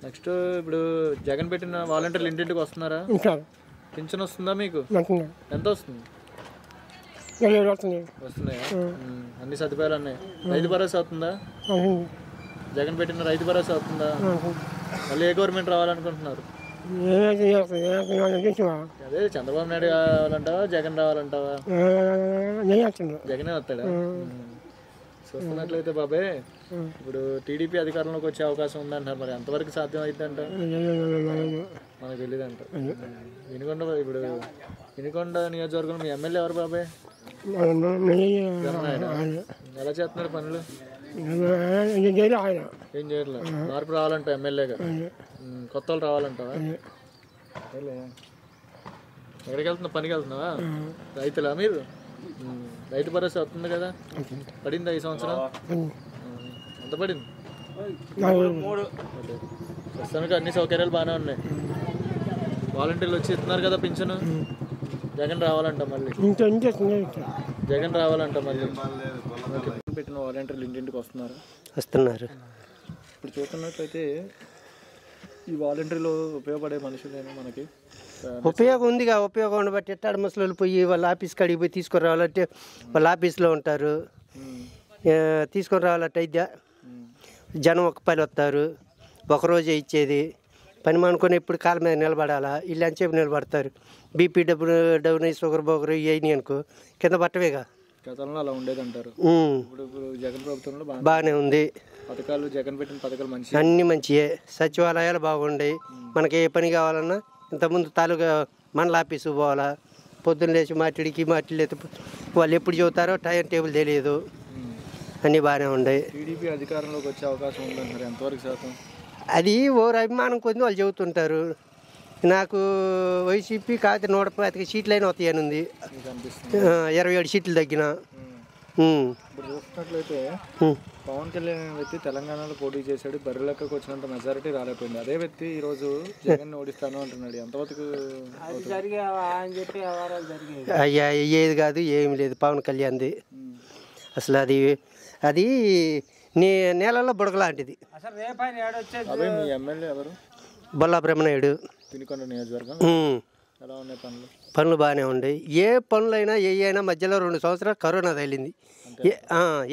Next ఇప్పుడు జగన్ పెట్టిన వాలంటీర్లు ఇంటింటికి వస్తున్నారా? పింఛన్ వస్తుందా మీకు? ఎంత వస్తుంది? వస్తున్నాయా? అన్ని సదుపాయాలు ఉన్నాయి. రైతు భరోసా అవుతుందా? జగన్ పెట్టిన రైతు భరోసా అవుతుందా? మళ్ళీ ఏ గవర్నమెంట్ రావాలనుకుంటున్నారు? అదే చంద్రబాబు నాయుడు కావాలంటావా, జగన్ రావాలంటావా? జగనే వస్తాడా? చూస్తున్నట్లయితే బాబాయ్, ఇప్పుడు టీడీపీ అధికారంలోకి వచ్చే అవకాశం ఉందంటారు. మరి ఎంతవరకు సాధ్యం అవుతుందంట? మనకు తెలియదంట. ఇప్పుడు వినుకొండ నియోజకవర్గం మీ ఎమ్మెల్యే ఎవరు బాబాయ్? ఎలా చేస్తున్నారు పనులు? ఏం చేయట్లేదు. మార్పు రావాలంట ఎమ్మెల్యేగా. కొత్త వాళ్ళు రావాలంటావా? ఎక్కడికి వెళ్తున్నావు? పనికి వెళ్తున్నావా? రైతులా మీరు? రైతు భరోసా వస్తుంది కదా, పడిందా ఈ సంవత్సరం? ఎంత పడింది? ప్రస్తుతానికి అన్ని సౌకర్యాలు బాగానే ఉన్నాయి. వాలంటీర్లు వచ్చి ఇస్తున్నారు కదా పింఛను. జగన్ రావాలంట మళ్ళీ. జగన్ రావాలంట మళ్ళీ. పెట్టిన వాలంటీర్లు ఇంటింటికి వస్తున్నారు. ఇప్పుడు చూస్తున్నట్లయితే ఈ వాలంటీర్లు ఉపయోగపడే మనుషులేనా మనకి? ఉపయోగం ఉందిగా. ఉపయోగం ఉండబట్టి ఎట్టాడు ముసలు పోయి వాళ్ళ ఆఫీస్ కాడికి పోయి తీసుకొని రావాలంటే వాళ్ళ ఆఫీస్లో ఉంటారు. తీసుకొని రావాలంటే అయితే జనం ఒక పని వస్తారు, ఒకరోజే ఇచ్చేది. పని మానుకొని ఇప్పుడు కాళ్ళ మీద నిలబడాలా, వీళ్ళు ఎంతసేపు నిలబడతారు. బీపీ డౌన్ షుగర్ బోగర్ ఇవన్నీ అనుకో కింద పట్టవేగా. గతంలో అలా ఉండేది అంటారు. ఇప్పుడు జగన్ ప్రభుత్వంలో బాగానే ఉంది. పథకాలు జగన్ పెట్టిన పథకాలు మంచి అన్ని మంచియే. సచివాలయాలు బాగుంటాయి. మనకి ఏ పని కావాలన్నా ఇంతకుముందు తాలూకా మండల ఆఫీసు పోవాలా, పొద్దున్న లేచి మాట్లాడికి మాట్లాడలేదు. వాళ్ళు ఎప్పుడు చెబుతారో టైం టేబుల్ తెలియదు. అన్నీ బాగానే ఉన్నాయి. టీడీపీ అధికారంలోకి వచ్చే అవకాశం ఉందంటారు. ఎంతవరకు శాతం? అది ఓరు అభిమానం కొంది వాళ్ళు చెబుతుంటారు. నాకు వైసీపీ కాకపోతే 125 సీట్లు అయినా వస్తాయని ఉంది. 27 సీట్లు తగ్గిన. ఇప్పుడు చూస్తున్నట్లయితే పవన్ కళ్యాణ్ అనే వ్యక్తి తెలంగాణలో పోటీ చేశాడు. బర్రెలెక్కకు వచ్చినంత మెజారిటీ రాలేకపోయింది. అదే వ్యక్తి ఈ రోజు జగన్ ఓడిస్తాను అంటున్నాడు. ఎంతవరకు? అయ్యా ఏది కాదు, ఏమి లేదు పవన్ కళ్యాణ్ది. అసలు అది నేలలో బుడగలాంటిది. అదే మీ ఎమ్మెల్యే ఎవరు? బొల్లా బ్రహ్మనాయుడు. వినుకొండ నియోజకవర్గం. ఎలా ఉన్నాయి పనులు? పనులు బాగానే ఉన్నాయి. ఏ పనులైనా ఏ అయినా మధ్యలో 2 సంవత్సరాలు కరోనా తగిలింది.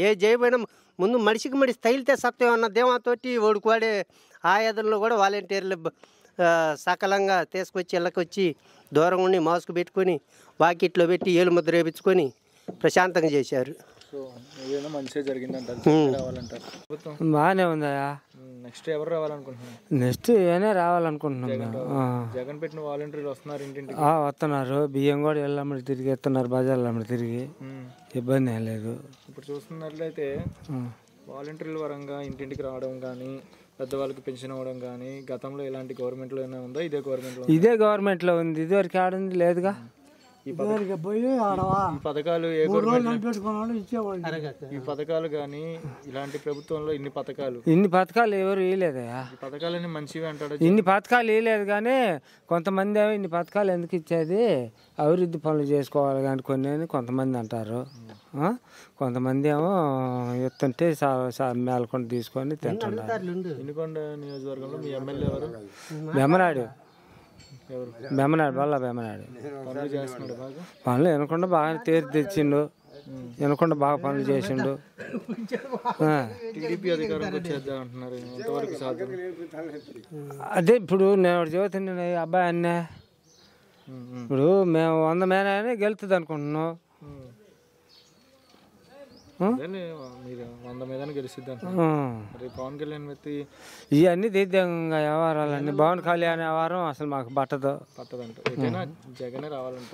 ఏ చేయబోయినా ముందు మనిషికి మనిషి తగిలితే సత్యం అన్న దేవాతోటి ఓడుకోడే ఆయాదంలో కూడా వాలంటీర్లు సకలంగా తీసుకొచ్చి ఇళ్ళకొచ్చి దూరం ఉండి మాస్క్ పెట్టుకొని వాకిట్లో పెట్టి ఏలు ముద్ర వేయించుకొని ప్రశాంతంగా చేశారు. బాగానే ఉందా? నెక్స్ట్ ఎవరు రావాలనుకుంటున్నారు? నెక్స్ట్ ఏనే రావాలనుకుంటున్నాను. జగన్ పెట్టిన వాలంటీర్లు వస్తున్నారు ఇంటింటికి. వస్తున్నారు. బియ్యం కూడా ఎల్లమ్మడి తిరిగి ఎత్తున్నారు. బజార్లమ్మడి తిరిగి ఇబ్బంది ఏం లేదు. ఇప్పుడు చూస్తున్నట్లయితే వాలంటీర్ల పరంగా ఇంటింటికి రావడం కానీ, పెద్దవాళ్ళకి పెన్షన్ ఇవ్వడం కానీ గతంలో ఇలాంటి గవర్నమెంట్లో ఏమైనా ఉందా? ఇదే గవర్నమెంట్లో ఉంది. ఇదివరకు ఆడింది లేదుగా. ఈ పథకాలు ఈ పథకాలు కానీ ఇలాంటి ప్రభుత్వంలో ఇన్ని పథకాలు ఎవరు ఇవ్వలేదయా. ఈ పథకాలన్నీ మంచివి అంటాడు. ఇన్ని పథకాలు ఇవ్వలేదు కానీ కొంతమంది ఏమో ఇన్ని పథకాలు ఎందుకు ఇచ్చేది, అభివృద్ధి పనులు చేసుకోవాలి కానీ కొన్ని కొంతమంది అంటారు. కొంతమంది ఏమో ఎత్తుంటే మేలకొండ తీసుకొని తింటున్నారు. వినుకొండ నియోజకవర్గంలో మీ ఎమ్మెల్యే ఎవరు? బెమ్మనాయుడు. బొల్ల బెమ్మనాయుడు. పనులు వినకుండా బాగా తీర్చి తెచ్చిండు. వినకుండా బాగా పనులు చేసిండు. అదే ఇప్పుడు నేను చదువుతున్నా అబ్బాయి అన్నే. ఇప్పుడు మేము 100 మేన గెలుతుంది అనుకుంటున్నాం. 100 మీద గెలుస్తుంది. పవన్ కళ్యాణ్ వ్యక్తి ఇవన్నీ దిద్దంగా వ్యవహారాలన్నీ. పవన్ కళ్యాణ్ వ్యవహారం అసలు మాకు పట్టదంట. జగనే రావాలంట.